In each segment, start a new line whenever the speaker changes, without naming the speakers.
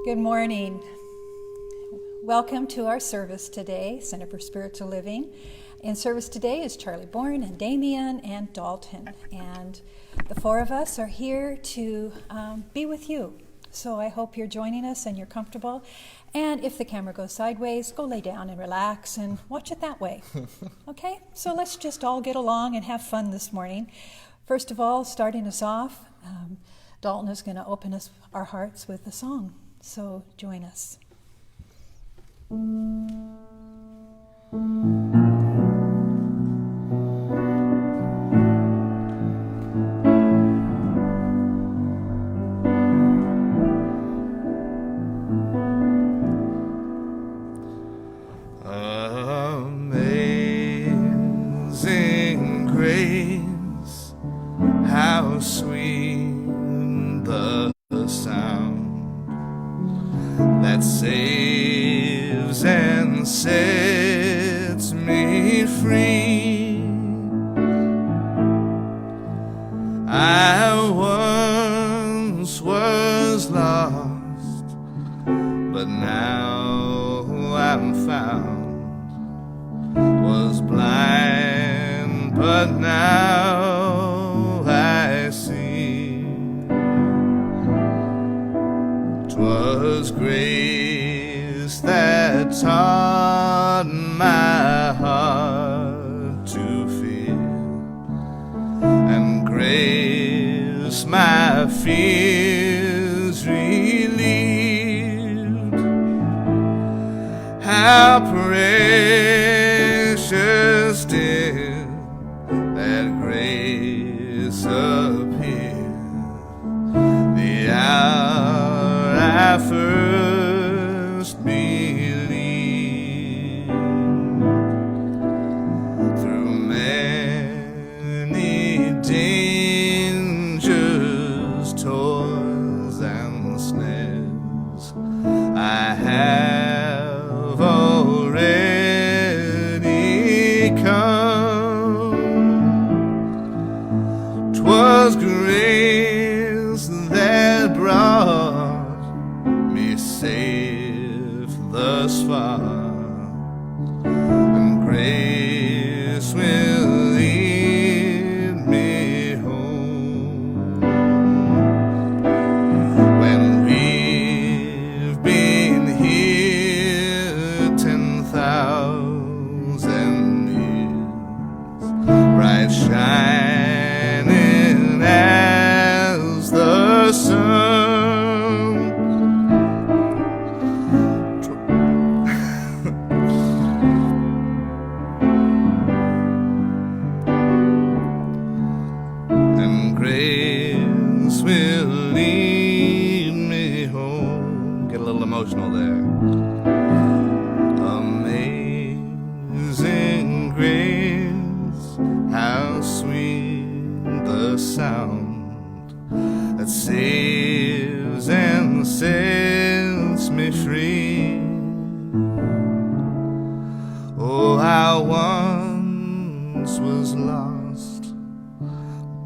Good morning. Welcome to our service today, Center for Spiritual Living. In service today is Charlie Bourne and Damien and Dalton. And the four of us are here to be with you. So I hope you're joining us and you're comfortable. And if the camera goes sideways, go lay down and relax and watch it that way. Okay? So let's just all get along and have fun this morning. First of all, starting us off, Dalton is going to open our hearts with a song. So join us.
Amazing grace, how sweet the sound that saves and sets me free. I once was lost, but now I'm found. Was blind, but now I see. 'Twas grace that taught my heart to fear, and grace my fears relieved. How precious did that grace appear the hour I first believed. Through many dangers, toils, and snares, I have already come. 'Twas grace that brought me safe thus far, and grace will lead me home. When we've been here 10,000 years, bright shining as the sun. And grace will lead me home. Get a little emotional there. Amazing grace, how sweet the sound that saves and sets me free. Oh, I once was lost,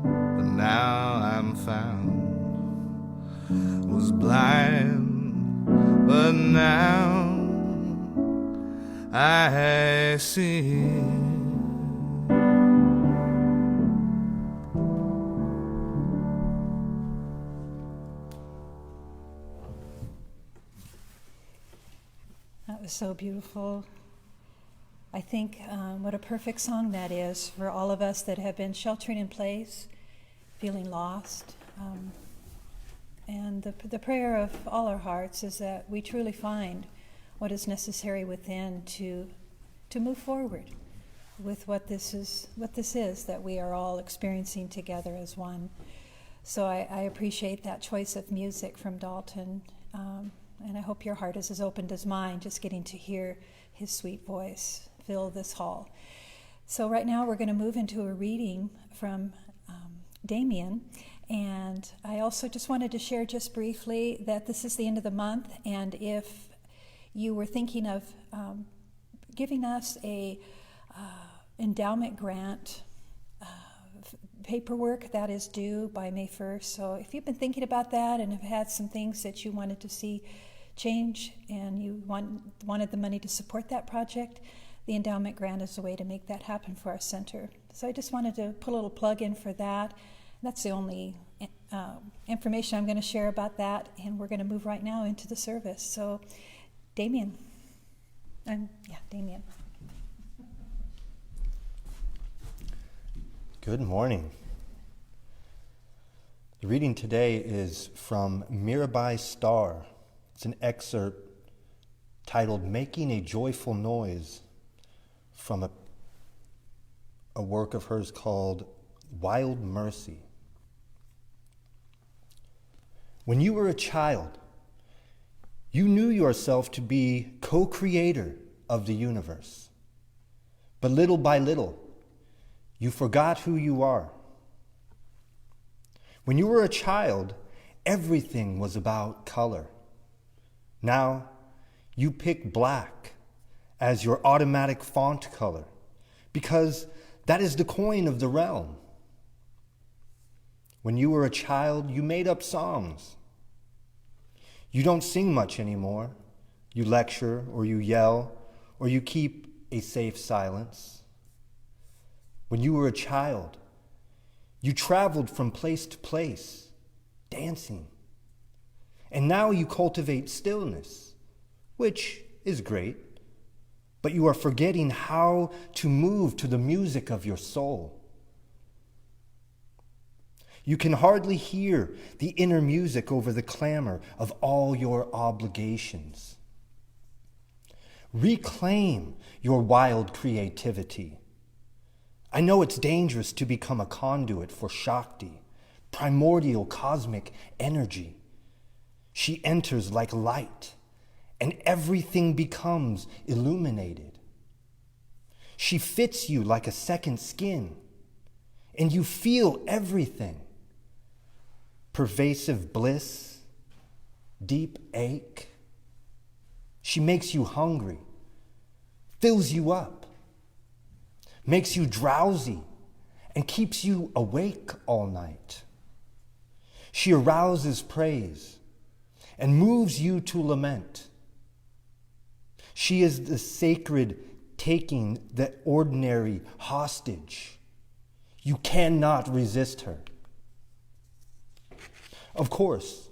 but now I'm found. Was blind, but now I see.
That was so beautiful. I think what a perfect song that is for all of us that have been sheltering in place, feeling lost. And the prayer of all our hearts is that we truly find what is necessary within to move forward with what this is that we are all experiencing together as one. So I appreciate that choice of music from Dalton, and I hope your heart is as open as mine, just getting to hear his sweet voice fill this hall. So right now we're going to move into a reading from Damien. And I also just wanted to share just briefly that this is the end of the month, and if you were thinking of giving us a endowment grant paperwork that is due by May 1st. So if you've been thinking about that and have had some things that you wanted to see change and you wanted the money to support that project, the endowment grant is a way to make that happen for our center. So I just wanted to put a little plug in for that. That's the only information I'm going to share about that, and we're going to move right now into the service. So, Damien. Damien.
Good morning. The reading today is from Mirabai Star. It's an excerpt titled "Making a Joyful Noise" from a work of hers called Wild Mercy. When you were a child, you knew yourself to be co-creator of the universe. But little by little, you forgot who you are. When you were a child, everything was about color. Now, you pick black as your automatic font color because that is the coin of the realm. When you were a child, you made up songs. You don't sing much anymore. You lecture, or you yell, or you keep a safe silence. When you were a child, you traveled from place to place, dancing. And now you cultivate stillness, which is great, but you are forgetting how to move to the music of your soul. You can hardly hear the inner music over the clamor of all your obligations. Reclaim your wild creativity. I know it's dangerous to become a conduit for Shakti, primordial cosmic energy. She enters like light, and everything becomes illuminated. She fits you like a second skin, and you feel everything. Pervasive bliss, deep ache. She makes you hungry, fills you up, makes you drowsy, and keeps you awake all night. She arouses praise and moves you to lament. She is the sacred taking the ordinary hostage. You cannot resist her. Of course,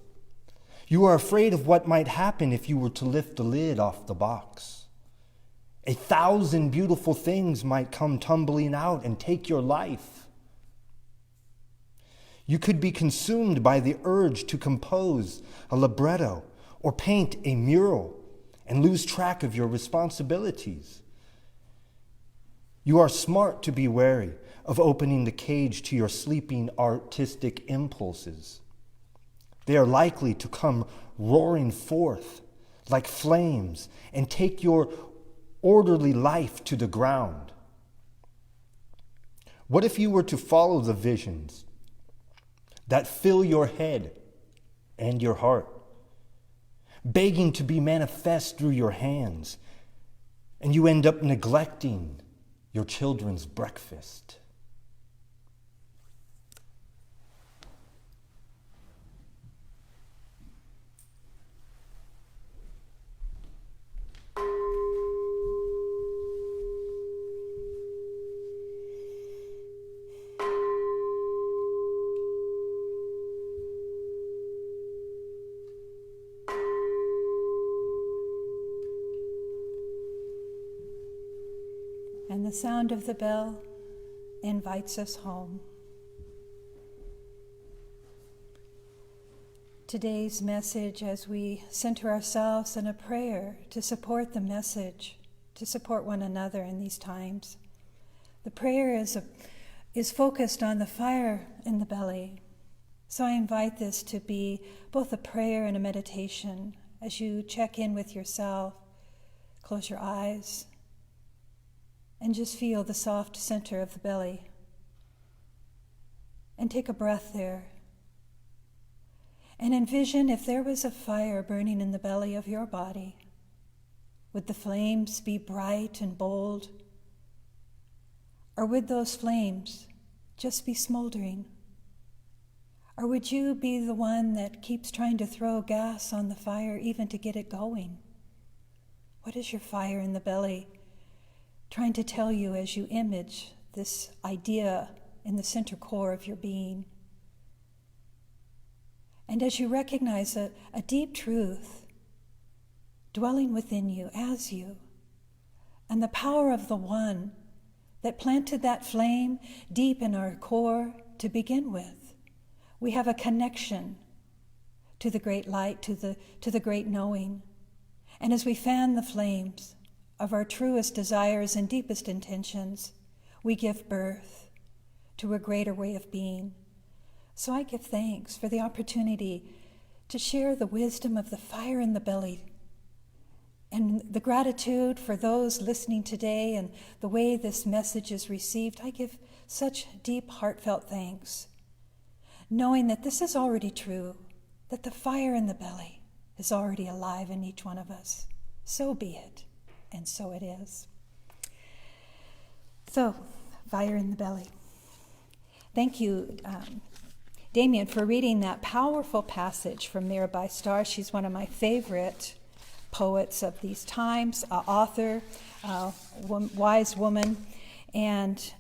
you are afraid of what might happen if you were to lift the lid off the box. 1,000 beautiful things might come tumbling out and take your life. You could be consumed by the urge to compose a libretto or paint a mural and lose track of your responsibilities. You are smart to be wary of opening the cage to your sleeping artistic impulses. They are likely to come roaring forth like flames and take your orderly life to the ground. What if you were to follow the visions that fill your head and your heart, begging to be manifest through your hands, and you end up neglecting your children's breakfast?
And the sound of the bell invites us home. Today's message, as we center ourselves in a prayer to support the message, to support one another in these times. The prayer is focused on the fire in the belly. So I invite this to be both a prayer and a meditation as you check in with yourself. Close your eyes and just feel the soft center of the belly. And take a breath there. And envision if there was a fire burning in the belly of your body. Would the flames be bright and bold? Or would those flames just be smoldering? Or would you be the one that keeps trying to throw gas on the fire even to get it going? What is your fire in the belly trying to tell you as you image this idea in the center core of your being? And as you recognize a deep truth dwelling within you as you, and the power of the one that planted that flame deep in our core to begin with, we have a connection to the great light, to the great knowing. And as we fan the flames of our truest desires and deepest intentions, we give birth to a greater way of being. So I give thanks for the opportunity to share the wisdom of the fire in the belly and the gratitude for those listening today and the way this message is received. I give such deep, heartfelt thanks, knowing that this is already true, that the fire in the belly is already alive in each one of us. So be it, and so it is. So, fire in the belly. Thank you, Damien, for reading that powerful passage from Mirabai Starr. She's one of my favorite poets of these times, author, wise woman. And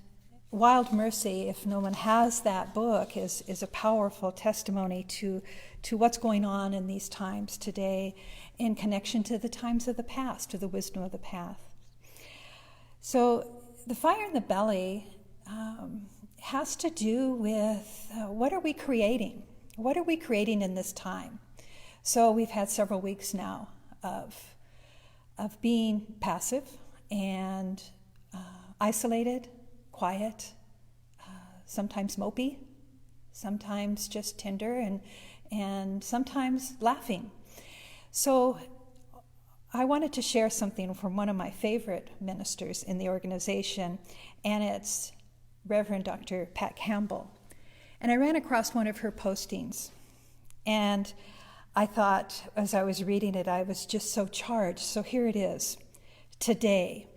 Wild Mercy, if no one has that book, is a powerful testimony to what's going on in these times today in connection to the times of the past, to the wisdom of the past. So the fire in the belly has to do with what are we creating? What are we creating in this time? So we've had several weeks now of being passive and isolated, quiet, sometimes mopey, sometimes just tender, and sometimes laughing. So I wanted to share something from one of my favorite ministers in the organization, and it's Reverend Dr. Pat Campbell. And I ran across one of her postings, and I thought, as I was reading it, I was just so charged. So here it is. Today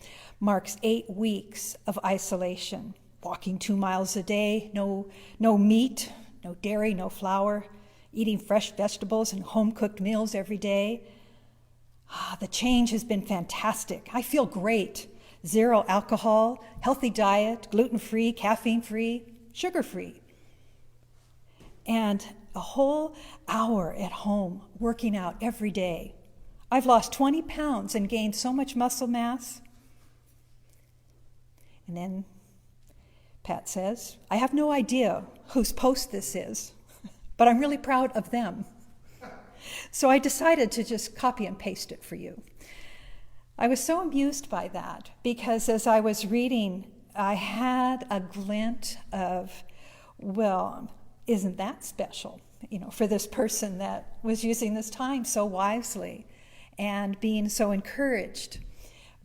marks 8 weeks of isolation. Walking 2 miles a day, no meat, no dairy, no flour, eating fresh vegetables and home-cooked meals every day. The change has been fantastic. I feel great. 0 alcohol, healthy diet, gluten-free, caffeine-free, sugar-free. And a whole hour at home working out every day. I've lost 20 pounds and gained so much muscle mass. And then Pat says, I have no idea whose post this is, but I'm really proud of them. So I decided to just copy and paste it for you. I was so amused by that because as I was reading, I had a glint of, well, isn't that special, for this person that was using this time so wisely and being so encouraged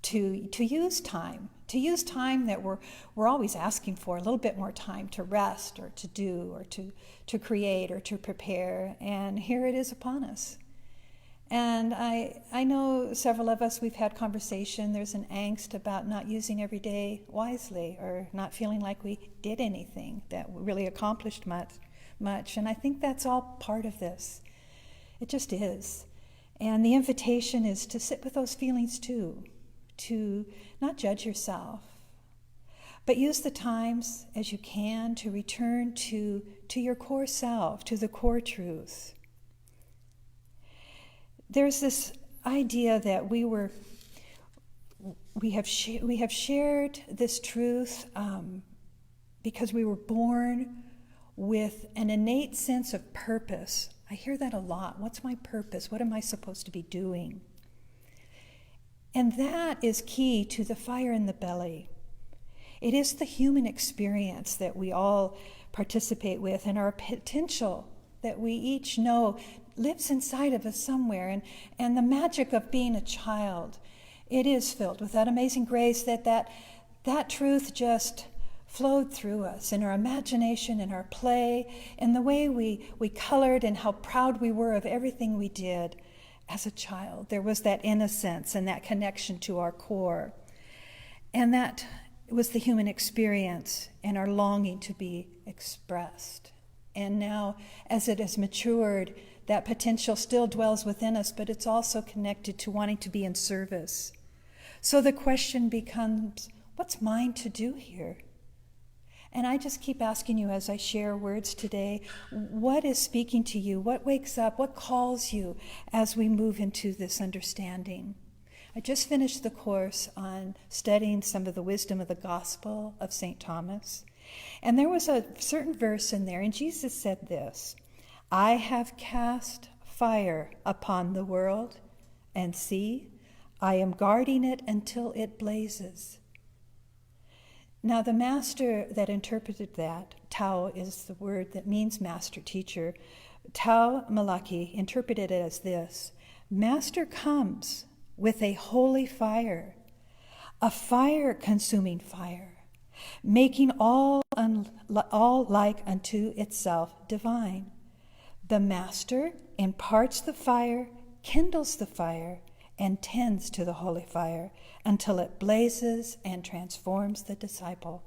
to use time that we're always asking for, a little bit more time to rest or to do or to create or to prepare, and here it is upon us. And I know several of us, we've had conversation, there's an angst about not using every day wisely or not feeling like we did anything that really accomplished much, and I think that's all part of this. It just is. And the invitation is to sit with those feelings too, to not judge yourself, but use the times as you can to return to your core self, to the core truth. There's this idea that we have shared this truth because we were born with an innate sense of purpose. I hear that a lot. What's my purpose? What am I supposed to be doing? And that is key to the fire in the belly. It is the human experience that we all participate with, and our potential that we each know lives inside of us somewhere. And the magic of being a child, it is filled with that amazing grace that truth just flowed through us in our imagination, in our play, in the way we colored and how proud we were of everything we did as a child. There was that innocence and that connection to our core. And that was the human experience and our longing to be expressed And now, as it has matured, that potential still dwells within us, but it's also connected to wanting to be in service. So the question becomes, what's mine to do here? And I just keep asking you as I share words today, what is speaking to you? What wakes up? What calls you as we move into this understanding? I just finished the course on studying some of the wisdom of the Gospel of St. Thomas. And there was a certain verse in there, and Jesus said this, I have cast fire upon the world, and see, I am guarding it until it blazes. Now, the master that interpreted that, Tao is the word that means master, teacher. Tao Malaki interpreted it as this, Master comes with a holy fire, a fire-consuming fire, making all like unto itself divine. The master imparts the fire, kindles the fire, and tends to the holy fire until it blazes and transforms the disciple.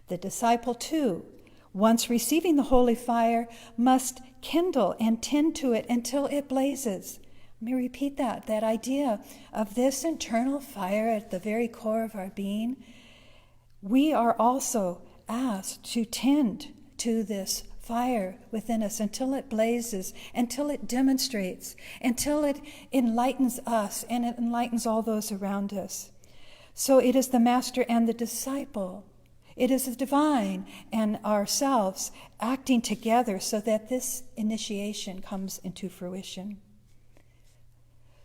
The disciple, too, once receiving the holy fire, must kindle and tend to it until it blazes. Let me repeat that idea of this internal fire at the very core of our being. We are also asked to tend to this fire within us until it blazes, until it demonstrates, until it enlightens us and it enlightens all those around us. So it is the master and the disciple. It is the divine and ourselves acting together so that this initiation comes into fruition.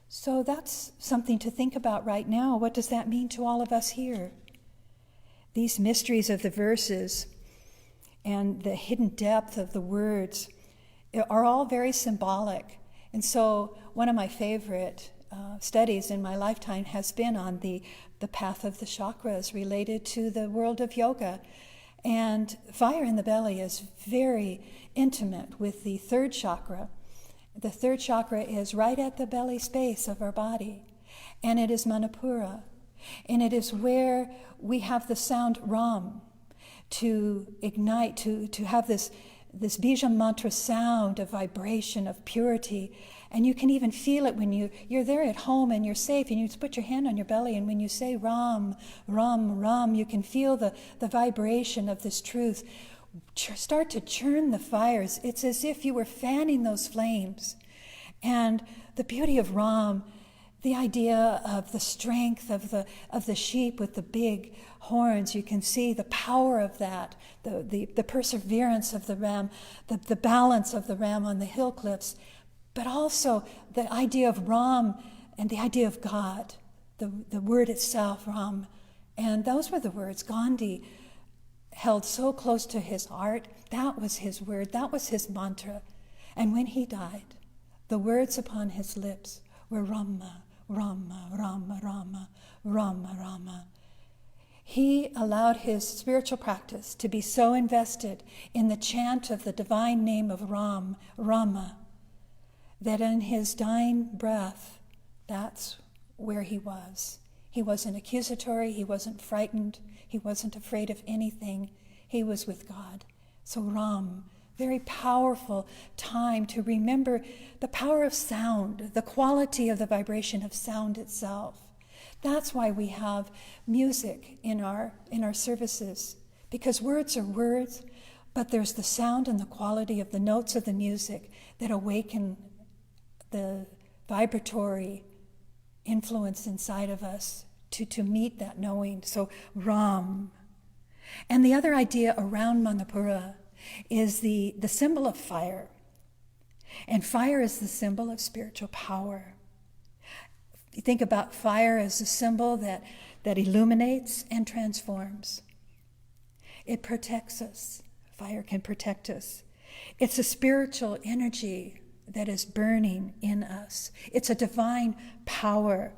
So that's something to think about right now. What does that mean to all of us here? These mysteries of the verses and the hidden depth of the words are all very symbolic. And so one of my favorite studies in my lifetime has been on the path of the chakras related to the world of yoga. And fire in the belly is very intimate with the third chakra. The third chakra is right at the belly space of our body, and it is Manipura. And it is where we have the sound Ram, to ignite, to have this bija mantra sound of vibration, of purity. And you can even feel it when you're there at home and you're safe and you just put your hand on your belly, and when you say Ram, Ram, Ram, you can feel the vibration of this truth start to churn the fires. It's as if you were fanning those flames. And the beauty of Ram, the idea of the strength of the sheep with the big horns, you can see the power of that, the perseverance of the ram, the balance of the ram on the hill cliffs, but also the idea of Ram and the idea of God, the word itself, Ram. And those were the words Gandhi held so close to his heart. That was his word, that was his mantra. And when he died, the words upon his lips were Rama, Rama, Rama, Rama, Rama, Rama. He allowed his spiritual practice to be so invested in the chant of the divine name of Ram, Rama, that in his dying breath, that's where he was. He wasn't accusatory, he wasn't frightened, he wasn't afraid of anything. He was with God. So Ram, very powerful time to remember the power of sound, the quality of the vibration of sound itself. That's why we have music in our services, because words are words, but there's the sound and the quality of the notes of the music that awaken the vibratory influence inside of us to meet that knowing. So Ram. And the other idea around Manipura is the symbol of fire. And fire is the symbol of spiritual power. You think about fire as a symbol that illuminates and transforms. It protects us. Fire can protect us. It's a spiritual energy that is burning in us. It's a divine power,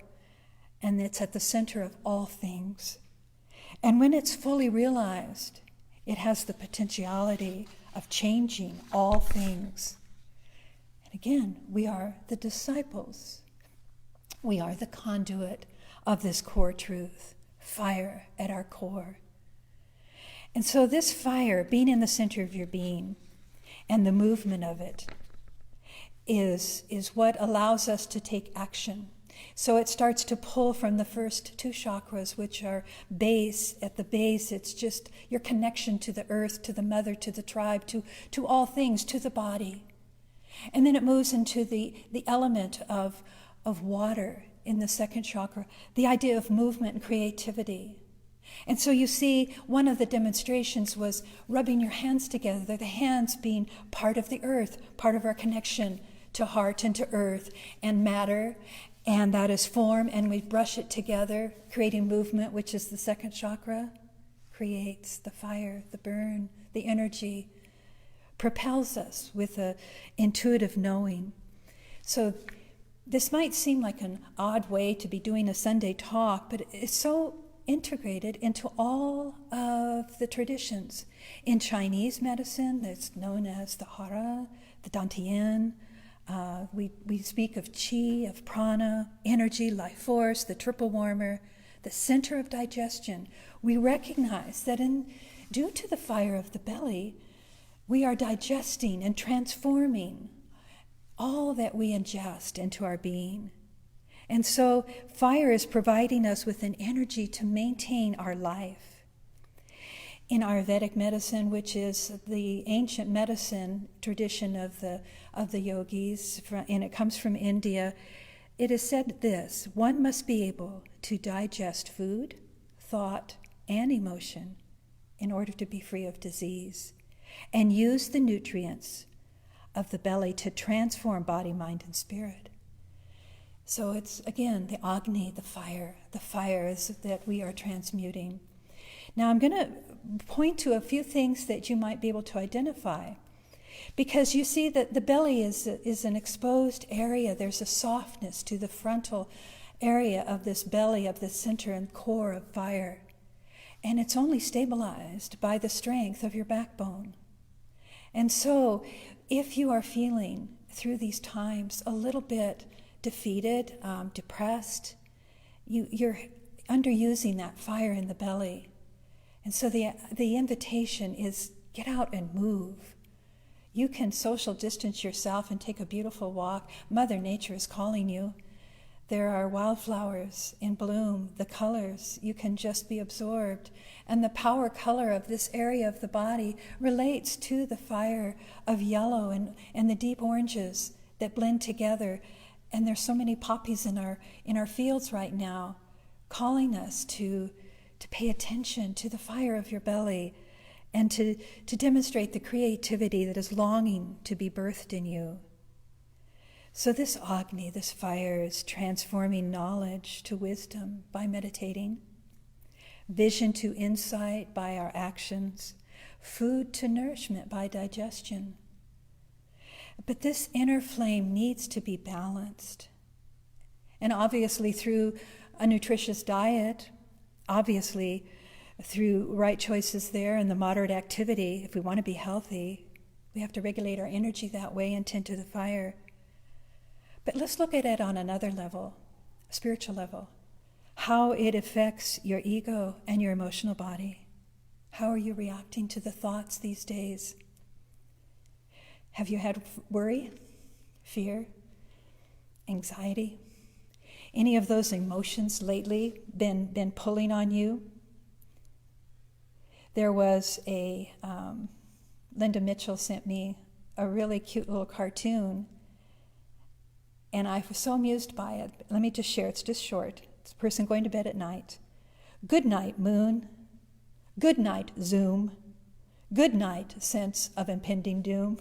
and it's at the center of all things. And when it's fully realized, it has the potentiality of changing all things. And again, we are the disciples. We are the conduit of this core truth, fire at our core. And so this fire, being in the center of your being, and the movement of it is what allows us to take action. So it starts to pull from the first two chakras, which are base. At the base, it's just your connection to the earth, to the mother, to the tribe, to all things, to the body. And then it moves into the element of water in the second chakra, the idea of movement and creativity. And so you see, one of the demonstrations was rubbing your hands together, the hands being part of the earth, part of our connection to heart and to earth and matter, and that is form, and we brush it together, creating movement, which is the second chakra, creates the fire, the burn, the energy, propels us with an intuitive knowing. So this might seem like an odd way to be doing a Sunday talk, but it's so integrated into all of the traditions. In Chinese medicine, that's known as the hara, the dantian. We speak of qi, of prana, energy, life force, the triple warmer, the center of digestion. We recognize that due to the fire of the belly, we are digesting and transforming all that we ingest into our being. And so fire is providing us with an energy to maintain our life. In Ayurvedic medicine, which is the ancient medicine tradition of the yogis, and it comes from India, it is said this: one must be able to digest food, thought, and emotion in order to be free of disease, and use the nutrients of the belly to transform body, mind, and spirit. So it's, again, the Agni, the fire is that we are transmuting. Now I'm going to point to a few things that you might be able to identify, because you see that the belly is an exposed area. There's a softness to the frontal area of this belly, of the center and core of fire. And it's only stabilized by the strength of your backbone. And so if you are feeling through these times a little bit defeated, depressed, you're underusing that fire in the belly. And so the invitation is get out and move. You can social distance yourself and take a beautiful walk. Mother Nature is calling you. There are wildflowers in bloom, the colors, you can just be absorbed. And the power color of this area of the body relates to the fire of yellow and the deep oranges that blend together. And there's so many poppies in our fields right now, calling us to pay attention to the fire of your belly and to demonstrate the creativity that is longing to be birthed in you. So this Agni, this fire, is transforming knowledge to wisdom by meditating, vision to insight by our actions, food to nourishment by digestion. But this inner flame needs to be balanced. And obviously through a nutritious diet, obviously through right choices there and the moderate activity, if we want to be healthy, we have to regulate our energy that way and tend to the fire. But let's look at it on another level, a spiritual level. How it affects your ego and your emotional body. How are you reacting to the thoughts these days? Have you had worry, fear, anxiety? Any of those emotions lately been pulling on you? There was Linda Mitchell sent me a really cute little cartoon, and I was so amused by it. Let me just share, it's just short. It's a person going to bed at night. Good night, moon. Good night, Zoom. Good night, sense of impending doom.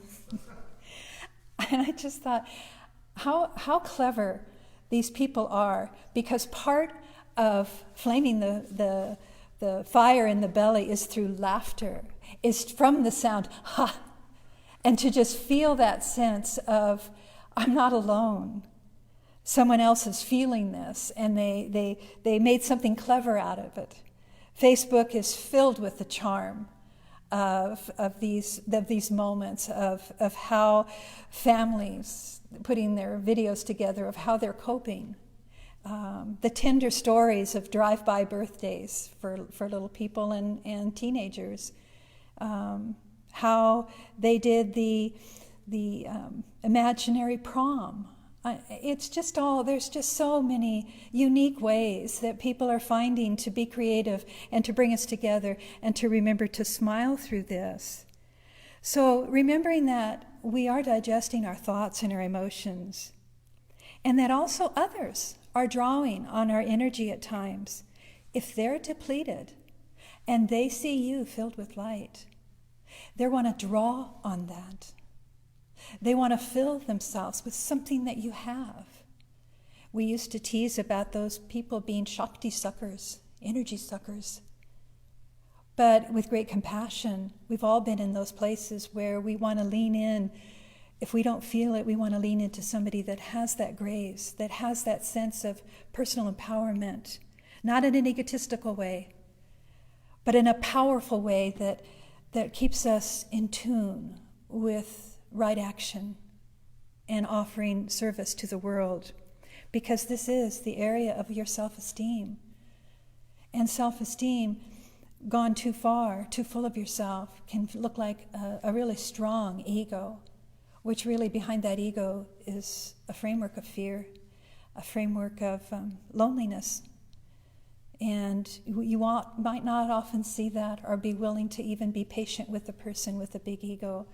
And I just thought, how clever these people are, because part of flaming the fire in the belly is through laughter, is from the sound, ha, and to just feel that sense of, I'm not alone. Someone else is feeling this, and they made something clever out of it. Facebook is filled with the charm of these moments of how families putting their videos together of how they're coping. The tender stories of drive-by birthdays for little people and teenagers. how they did the imaginary prom. It's just there's just so many unique ways that people are finding to be creative and to bring us together and to remember to smile through this. So remembering that we are digesting our thoughts and our emotions, and that also others are drawing on our energy at times. If they're depleted and they see you filled with light, they want to draw on that. They want to fill themselves with something that you have. We used to tease about those people being Shakti suckers, energy suckers. But with great compassion, we've all been in those places where we want to lean in. If we don't feel it, we want to lean into somebody that has that grace, that has that sense of personal empowerment, not in an egotistical way, but in a powerful way that keeps us in tune with right action and offering service to the world, because this is the area of your self-esteem. And self-esteem gone too far, too full of yourself, can look like a really strong ego, which really behind that ego is a framework of fear, a framework of loneliness. And you might not often see that or be willing to even be patient with the person with a big ego.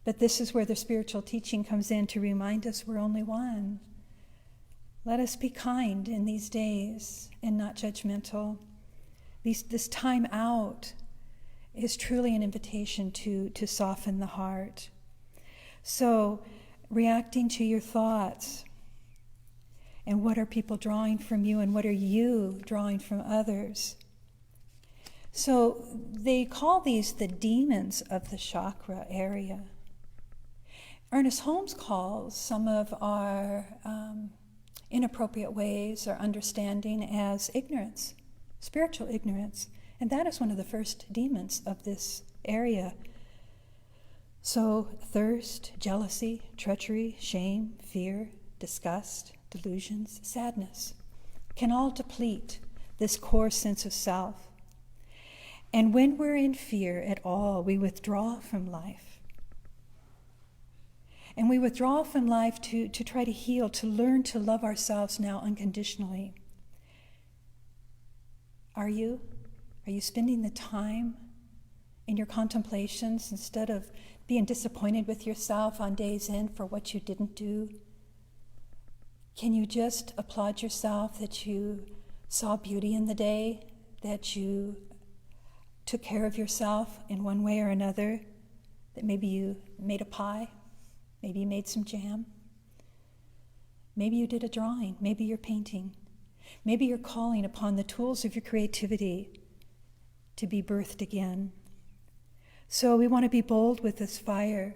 But this is where the spiritual teaching comes in to remind us we're only one. Let us be kind in these days and not judgmental. This time out is truly an invitation to soften the heart. So, reacting to your thoughts, and what are people drawing from you, and what are you drawing from others? So, they call these the demons of the chakra area. Ernest Holmes calls some of our inappropriate ways or understanding as ignorance, spiritual ignorance. And that is one of the first demons of this area. So thirst, jealousy, treachery, shame, fear, disgust, delusions, sadness can all deplete this core sense of self. And when we're in fear at all, we withdraw from life. And we withdraw from life to try to heal, to learn to love ourselves now unconditionally. Are you? Are you spending the time in your contemplations instead of being disappointed with yourself on days end for what you didn't do? Can you just applaud yourself that you saw beauty in the day, that you took care of yourself in one way or another, that maybe you made a pie? Maybe you made some jam. Maybe you did a drawing. Maybe you're painting. Maybe you're calling upon the tools of your creativity to be birthed again. So we want to be bold with this fire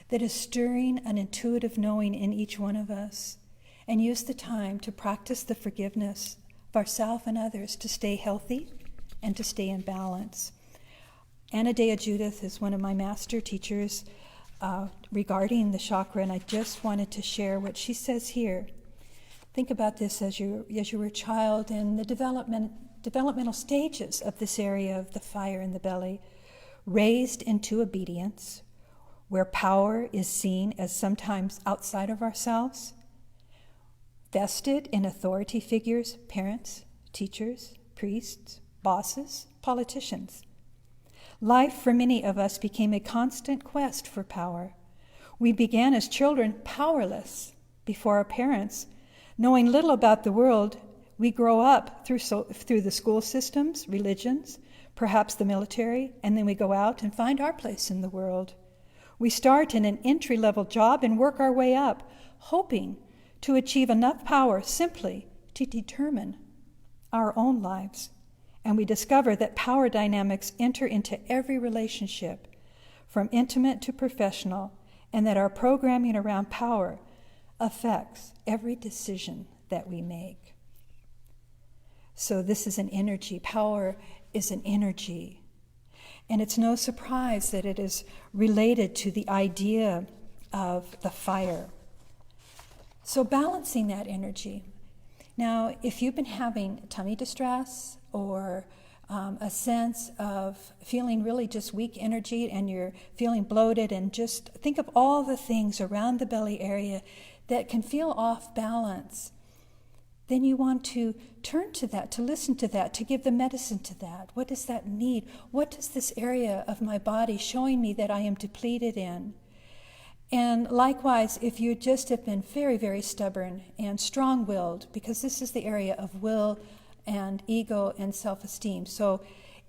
that is stirring an intuitive knowing in each one of us, and use the time to practice the forgiveness of ourselves and others to stay healthy and to stay in balance. Anna Dea Judith is one of my master teachers regarding the chakra, and I just wanted to share what she says here. Think about this as you were a child and the developmental stages of this area of the fire in the belly, raised into obedience, where power is seen as sometimes outside of ourselves, vested in authority figures, parents, teachers, priests, bosses, politicians. Life for many of us became a constant quest for power. We began as children powerless before our parents. Knowing little about the world, we grow up through the school systems, religions, perhaps the military, and then we go out and find our place in the world. We start in an entry-level job and work our way up, hoping to achieve enough power simply to determine our own lives. And we discover that power dynamics enter into every relationship, from intimate to professional, and that our programming around power affects every decision that we make. So this is an energy. Power is an energy. And it's no surprise that it is related to the idea of the fire. So balancing that energy. Now, if you've been having tummy distress or a sense of feeling really just weak energy, and you're feeling bloated, and just think of all the things around the belly area that can feel off balance, then you want to turn to that, to listen to that, to give the medicine to that. What does that need? What is this area of my body showing me that I am depleted in? And likewise, if you just have been very, very stubborn and strong-willed, because this is the area of will and ego and self-esteem. So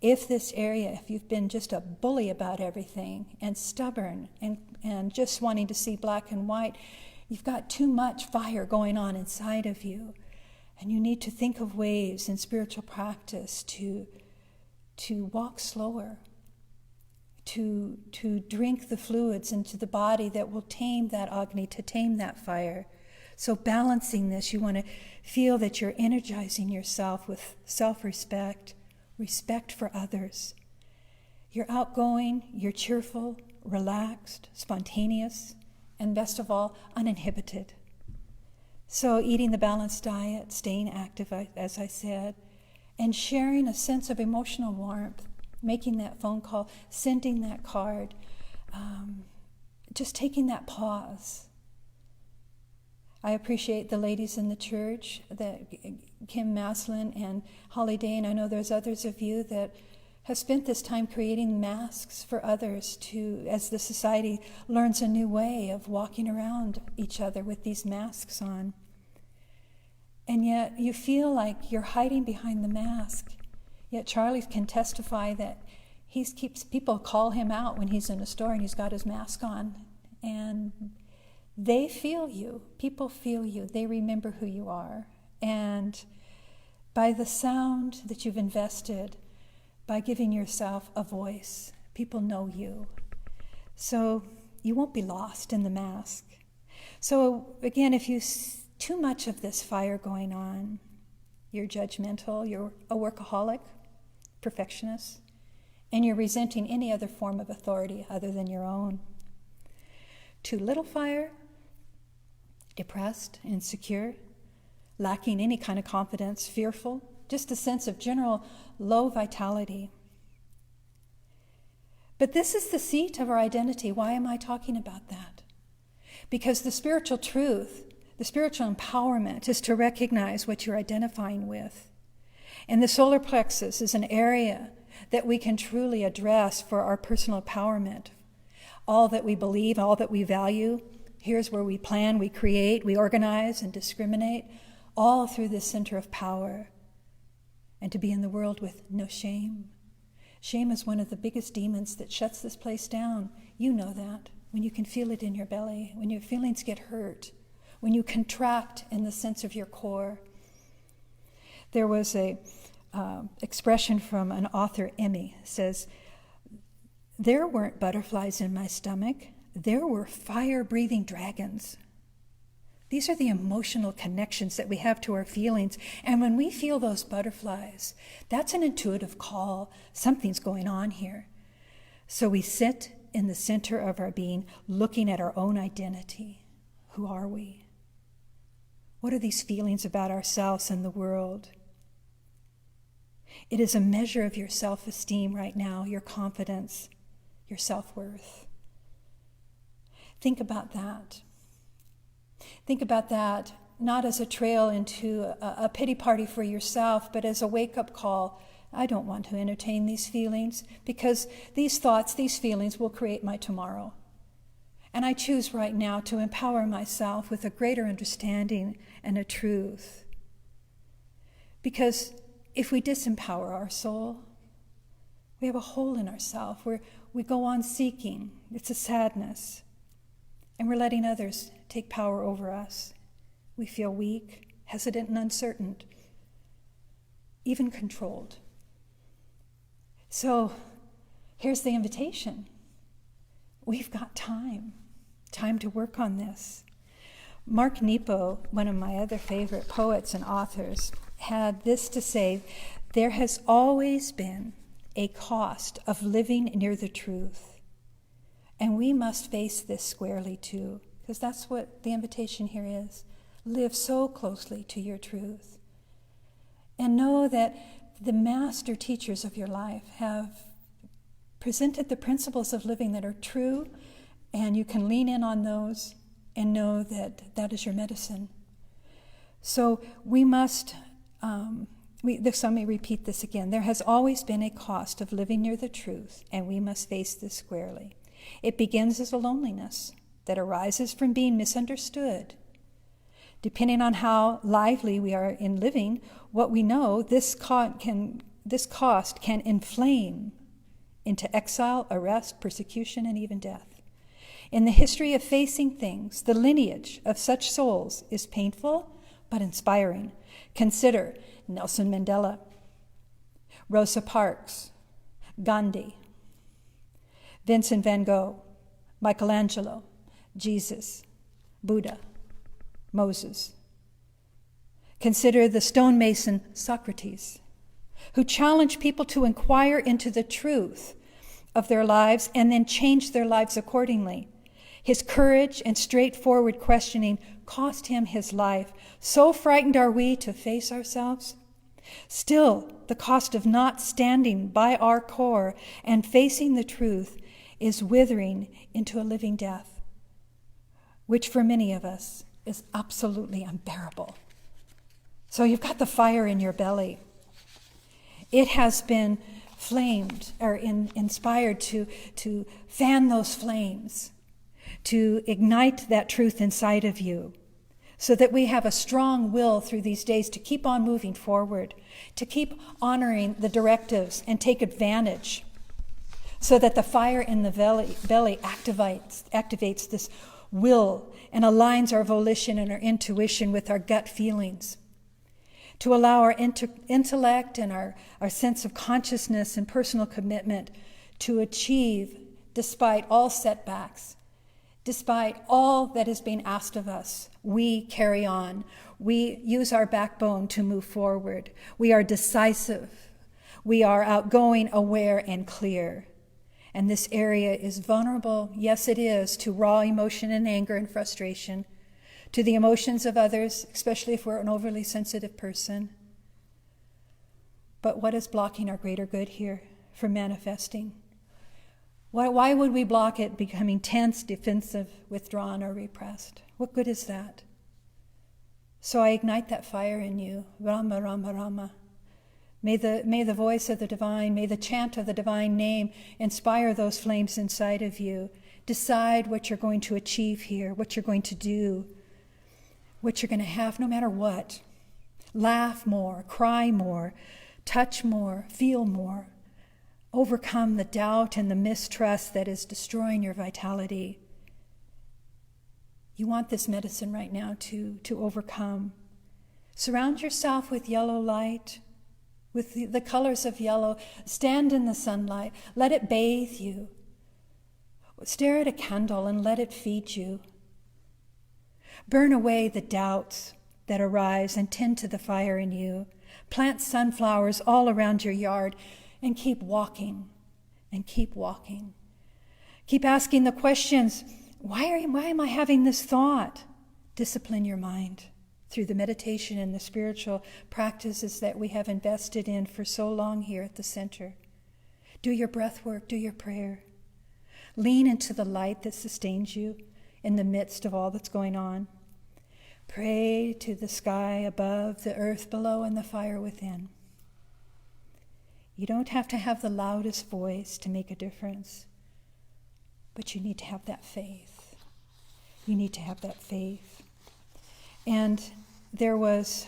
if this area, if you've been just a bully about everything and stubborn and just wanting to see black and white, you've got too much fire going on inside of you. And you need to think of ways in spiritual practice to walk slower, to drink the fluids into the body that will tame that Agni, to tame that fire. So balancing this, you want to feel that you're energizing yourself with self-respect, respect for others. You're outgoing, you're cheerful, relaxed, spontaneous, and best of all, uninhibited. So eating the balanced diet, staying active, as I said, and sharing a sense of emotional warmth, making that phone call, sending that card, just taking that pause. I appreciate the ladies in the church, that Kim Maslin and Holly Day, and I know there's others of you that have spent this time creating masks for others as the society learns a new way of walking around each other with these masks on. And yet you feel like you're hiding behind the mask. Yet Charlie can testify that people call him out when he's in a store and he's got his mask on. And they feel you. People feel you. They remember who you are. And by the sound that you've invested, by giving yourself a voice, people know you. So you won't be lost in the mask. So again, if you too much of this fire going on, you're judgmental, you're a workaholic, perfectionist, and you're resenting any other form of authority other than your own. Too little fire, depressed, insecure, lacking any kind of confidence, fearful, just a sense of general low vitality. But this is the seat of our identity. Why am I talking about that? Because the spiritual truth, the spiritual empowerment, is to recognize what you're identifying with. And the solar plexus is an area that we can truly address for our personal empowerment. All that we believe, all that we value, here's where we plan, we create, we organize and discriminate, all through this center of power. And to be in the world with no shame. Shame is one of the biggest demons that shuts this place down. You know that, when you can feel it in your belly, when your feelings get hurt, when you contract in the sense of your core. There was a expression from an author, Emmy, says, "There weren't butterflies in my stomach, there were fire-breathing dragons." These are the emotional connections that we have to our feelings. And when we feel those butterflies, that's an intuitive call. Something's going on here. So we sit in the center of our being, looking at our own identity. Who are we? What are these feelings about ourselves and the world? It is a measure of your self-esteem right now, your confidence, your self-worth. Think about that. Think about that not as a trail into a pity party for yourself, but as a wake-up call. I don't want to entertain these feelings because these thoughts, these feelings will create my tomorrow. And I choose right now to empower myself with a greater understanding and a truth. Because if we disempower our soul, we have a hole in ourselves where we go on seeking. It's a sadness. And we're letting others take power over us. We feel weak, hesitant, and uncertain, even controlled. So here's the invitation. We've got time to work on this. Mark Nepo, one of my other favorite poets and authors, had this to say: "There has always been a cost of living near the truth. And we must face this squarely too, because that's what the invitation here is. Live so closely to your truth. And know that the master teachers of your life have presented the principles of living that are true, and you can lean in on those and know that that is your medicine. So we must, let me repeat this again. There has always been a cost of living near the truth, and we must face this squarely. It begins as a loneliness that arises from being misunderstood. Depending on how lively we are in living what we know, this cost can inflame into exile, arrest, persecution, and even death. In the history of facing things, the lineage of such souls is painful but inspiring. Consider Nelson Mandela, Rosa Parks, Gandhi, Vincent van Gogh, Michelangelo, Jesus, Buddha, Moses. Consider the stonemason Socrates, who challenged people to inquire into the truth of their lives and then change their lives accordingly. His courage and straightforward questioning cost him his life. So frightened are we to face ourselves. Still, the cost of not standing by our core and facing the truth is withering into a living death, which for many of us is absolutely unbearable. So you've got the fire in your belly. It has been flamed or inspired to fan those flames, to ignite that truth inside of you, so that we have a strong will through these days to keep on moving forward, to keep honoring the directives and take advantage, so that the fire in the belly activates this will and aligns our volition and our intuition with our gut feelings, to allow our intellect and our sense of consciousness and personal commitment to achieve despite all setbacks, despite all that is being asked of us. We carry on. We use our backbone to move forward. We are decisive. We are outgoing, aware, and clear. And this area is vulnerable, yes it is, to raw emotion and anger and frustration, to the emotions of others, especially if we're an overly sensitive person. But what is blocking our greater good here from manifesting? Why would we block it becoming tense, defensive, withdrawn, or repressed? What good is that? So I ignite that fire in you, Rama, Rama, Rama. May the voice of the divine, may the chant of the divine name inspire those flames inside of you. Decide what you're going to achieve here, what you're going to do, what you're going to have no matter what. Laugh more, cry more, touch more, feel more. Overcome the doubt and the mistrust that is destroying your vitality. You want this medicine right now to overcome. Surround yourself with yellow light, with the colors of yellow. Stand in the sunlight. Let it bathe you. Stare at a candle and let it feed you. Burn away the doubts that arise and tend to the fire in you. Plant sunflowers all around your yard and keep walking and keep walking. Keep asking the questions, why am I having this thought? Discipline your mind through the meditation and the spiritual practices that we have invested in for so long here at the center. Do your breath work, do your prayer. Lean into the light that sustains you in the midst of all that's going on. Pray to the sky above, the earth below, and the fire within. You don't have to have the loudest voice to make a difference, but you need to have that faith. You need to have that faith. And there was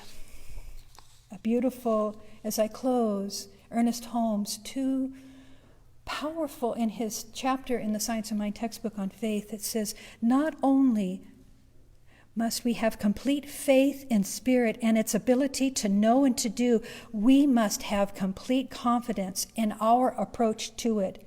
a beautiful, as I close, Ernest Holmes, too powerful in his chapter in the Science of Mind textbook on faith. It says, not only must we have complete faith in spirit and its ability to know and to do, we must have complete confidence in our approach to it.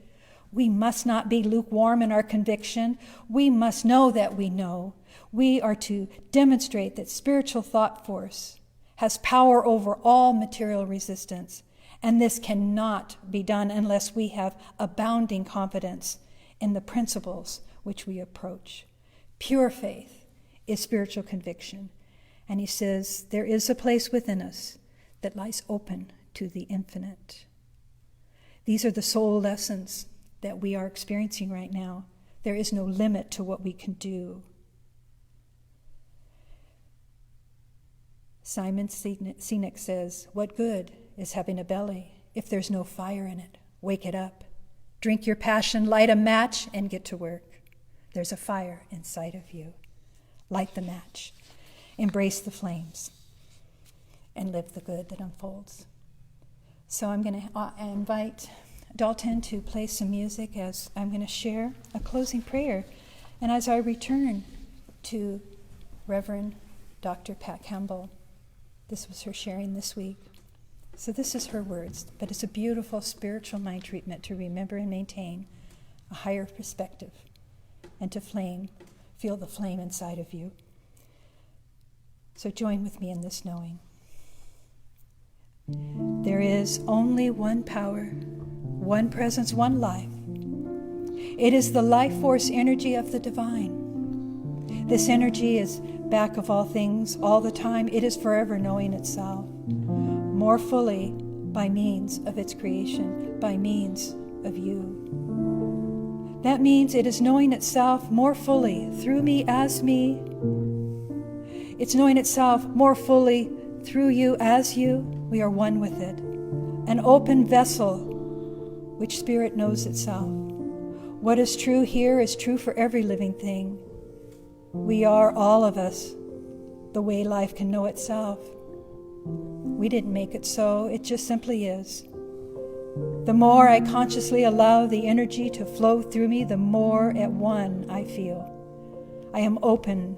We must not be lukewarm in our conviction. We must know that we know. We are to demonstrate that spiritual thought force has power over all material resistance, and this cannot be done unless we have abounding confidence in the principles which we approach. Pure faith is spiritual conviction. And he says, there is a place within us that lies open to the infinite. These are the soul lessons that we are experiencing right now. There is no limit to what we can do. Simon Sinek says, "What good is having a belly if there's no fire in it? Wake it up. Drink your passion, light a match, and get to work. There's a fire inside of you. Light the match. Embrace the flames. And live the good that unfolds." So I'm going to invite Dalton to play some music as I'm going to share a closing prayer. And as I return to Reverend Dr. Pat Campbell, this was her sharing this week. So this is her words, but it's a beautiful spiritual mind treatment to remember and maintain a higher perspective and to feel the flame inside of you. So join with me in this knowing. There is only one power, one presence, one life. It is the life force energy of the divine. This energy is back of all things, all the time. It is forever knowing itself more fully by means of its creation, by means of you. That means it is knowing itself more fully through me as me. It's knowing itself more fully through you as you. We are one with it. An open vessel which spirit knows itself. What is true here is true for every living thing. We are, all of us, the way life can know itself. We didn't make it so, it just simply is. The more I consciously allow the energy to flow through me, the more at one I feel. I am open.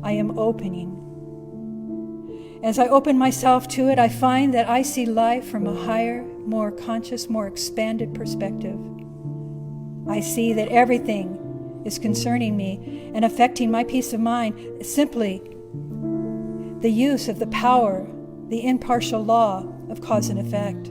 I am opening. As I open myself to it, I find that I see life from a higher, more conscious, more expanded perspective. I see that everything is concerning me and affecting my peace of mind. Simply the use of the power, the impartial law of cause and effect.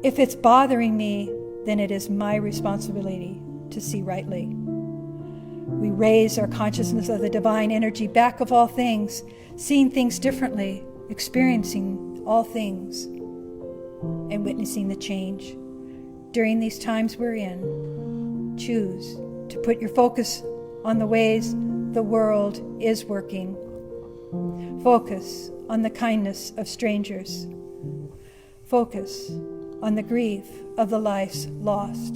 If it's bothering me, then it is my responsibility to see rightly. We raise our consciousness of the divine energy back of all things, seeing things differently, experiencing all things, and witnessing the change. During these times we're in, choose to put your focus on the ways the world is working. Focus on the kindness of strangers. Focus on the grief of the lives lost.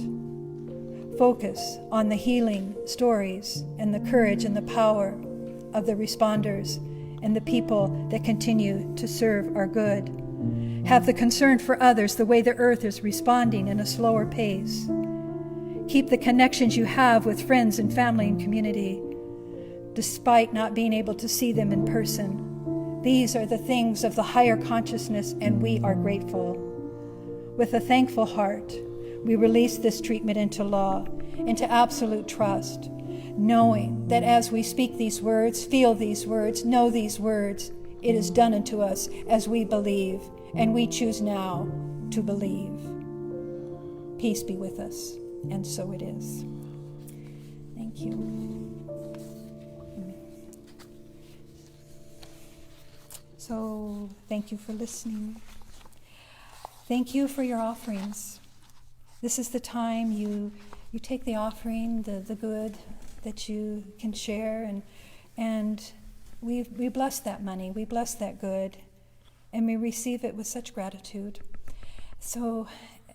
Focus on the healing stories and the courage and the power of the responders and the people that continue to serve our good. Have the concern for others the way the earth is responding in a slower pace. Keep the connections you have with friends and family and community, despite not being able to see them in person. These are the things of the higher consciousness, and we are grateful. With a thankful heart, we release this treatment into law, into absolute trust, knowing that as we speak these words, feel these words, know these words, it is done unto us as we believe, and we choose now to believe. Peace be with us, and so it is. Thank you. So, thank you for listening. Thank you for your offerings. This is the time you take the offering, the good that you can share, and we bless that money, we bless that good, and we receive it with such gratitude. So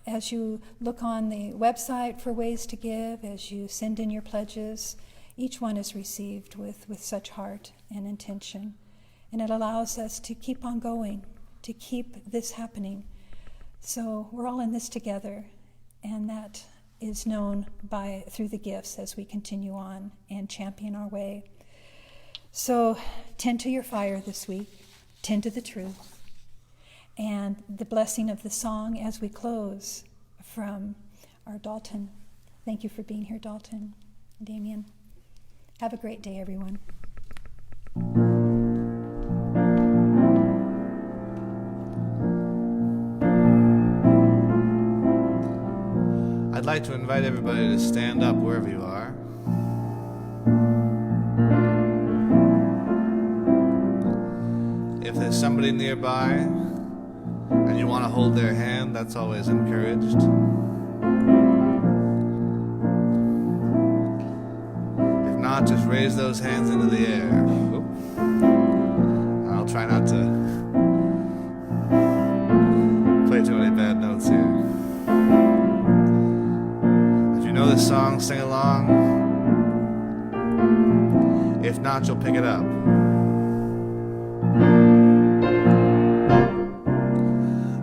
as you look on the website for ways to give, as you send in your pledges, each one is received with such heart and intention. And it allows us to keep on going, to keep this happening. So we're all in this together, and that is known through the gifts as we continue on and champion our way. So tend to your fire this week, tend to the truth, and the blessing of the song as we close from our Dalton. Thank you for being here, Dalton, Damien. Have a great day, everyone.
I'd like to invite everybody to stand up wherever you are. If there's somebody nearby, and you want to hold their hand, that's always encouraged. If not, just raise those hands into the air. Oop. I'll try not to play too many bad notes here. If you know this song, sing along. If not, you'll pick it up.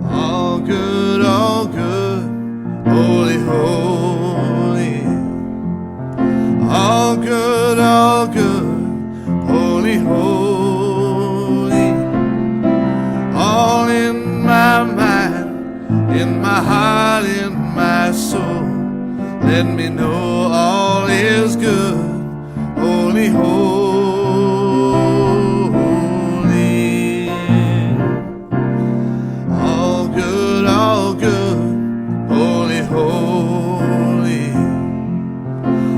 All good, holy, holy. All good, holy, holy. All in my mind, in my heart, in my soul. Let me know all is good, holy, holy. All good, holy, holy.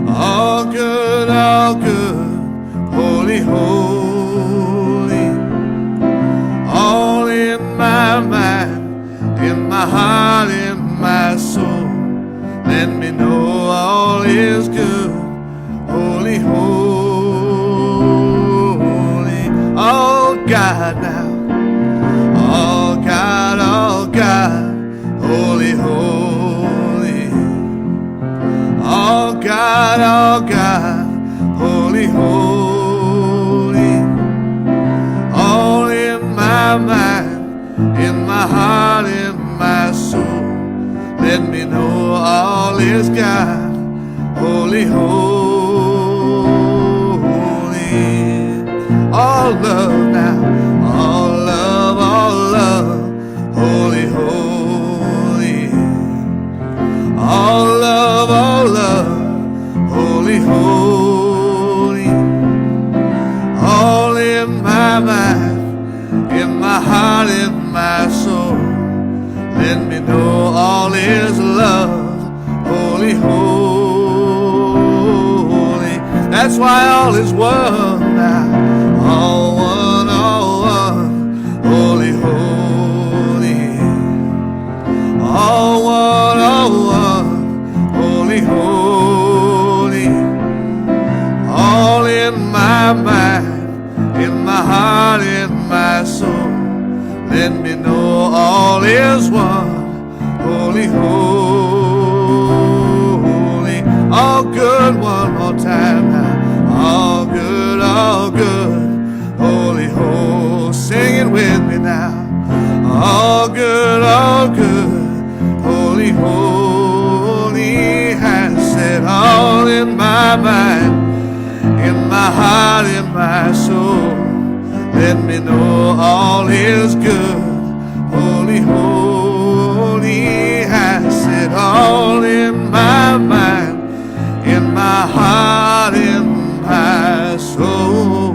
All good, holy, holy. All in my mind, in my heart, in my soul. Let me know all is good, holy, holy. Oh God now, oh God, holy, holy. Oh God, holy, holy. All in my mind, in my heart, in my soul. Let me know all is God, holy, holy. All love now, all love, holy, holy. All love, holy, holy. All in my mind, in my heart, in my soul. Let me know all is love, holy, holy. That's why all is one now, all one, holy, holy. All one, holy, holy. All in my mind, in my heart, in my soul. Let me know all is one, holy, holy. All good, one more time now. All good, holy, holy. Sing it with me now. All good, holy, holy. Has said all in my mind, in my heart, in my soul. Let me know all is good, holy, holy. Has it all in my mind, in my heart, in my soul.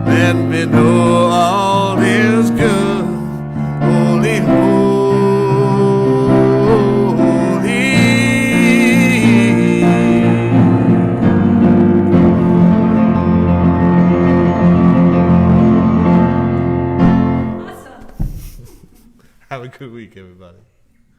Let me know all is good, holy, holy. Have a good week, everybody.